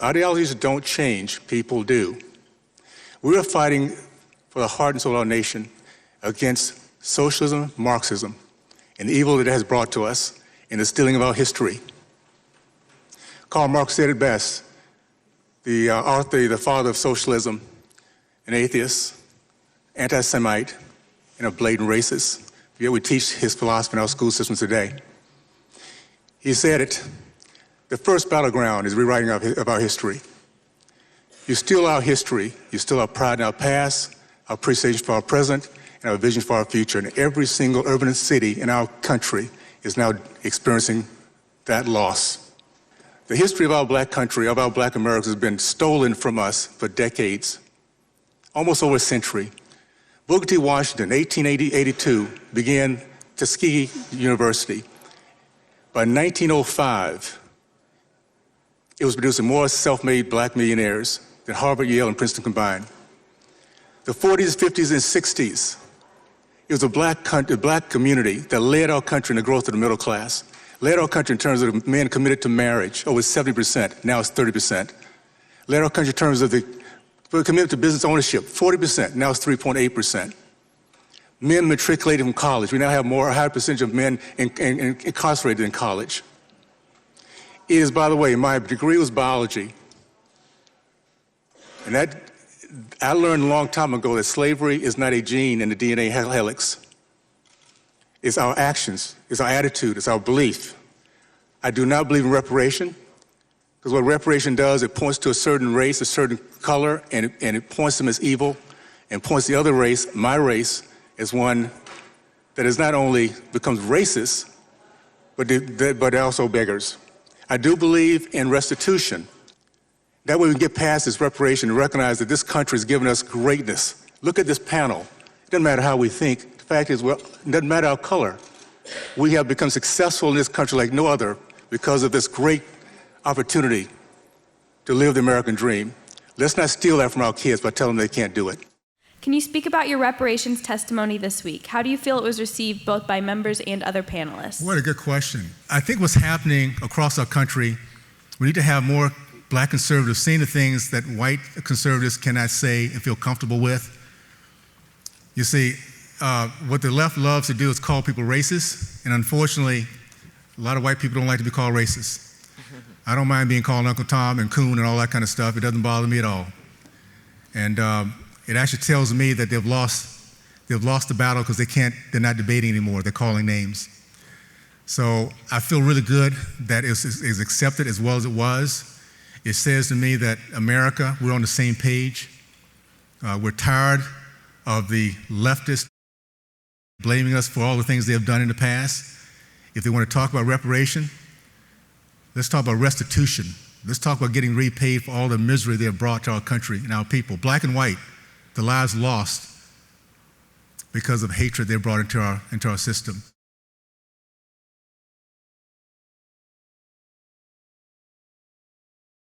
Ideologies don't change, people do. We are fighting for the heart and soul of our nation against socialism, Marxism, and the evil that it has brought to us in the stealing of our history. Karl Marx said it best, the father of socialism, an atheist, anti-Semite, and a blatant racist. Yet we teach his philosophy in our school systems today. He said it, the first battleground is rewriting of our history. You steal our history, you steal our pride in our past, our appreciation for our present, and our vision for our future. And every single urban city in our country is now experiencing that loss. The history of our black country, of our black Americans, has been stolen from us for decades, almost over a century. Booker T. Washington, 1882, began Tuskegee University. By 1905, it was producing more self-made black millionaires than Harvard, Yale, and Princeton combined. The 40s, 50s, and 60s, it was a black community that led our country in the growth of the middle class, led our country in terms of men committed to marriage, over 70%, now it's 30%. Led our country in terms of the committed to business ownership, 40%, now it's 3.8%. Men matriculated from college. We now have a higher percentage of men incarcerated in college. It is, by the way, my degree was biology. And I learned a long time ago that slavery is not a gene in the DNA helix. It's our actions, it's our attitude, it's our belief. I do not believe in reparation, because what reparation does, it points to a certain race, a certain color, and it points them as evil, and points the other race, my race, as one that is not only becomes racist, but also beggars. I do believe in restitution. That way we can get past this reparation and recognize that this country has given us greatness. Look at this panel. It doesn't matter how we think. The fact is, well, it doesn't matter our color. We have become successful in this country like no other because of this great opportunity to live the American dream. Let's not steal that from our kids by telling them they can't do it. Can you speak about your reparations testimony this week? How do you feel it was received both by members and other panelists? What a good question. I think what's happening across our country, we need to have more black conservatives saying the things that white conservatives cannot say and feel comfortable with. You see, what the left loves to do is call people racist, and unfortunately, a lot of white people don't like to be called racist. I don't mind being called Uncle Tom and Coon and all that kind of stuff. It doesn't bother me at all. And it actually tells me that they've lost the battle because they're not debating anymore, they're calling names. So I feel really good that it's accepted as well as it was. It says to me that America, we're on the same page. We're tired of the leftists blaming us for all the things they have done in the past. If they want to talk about reparation, let's talk about restitution. Let's talk about getting repaid for all the misery they have brought to our country and our people, black and white, the lives lost because of hatred they brought into our system.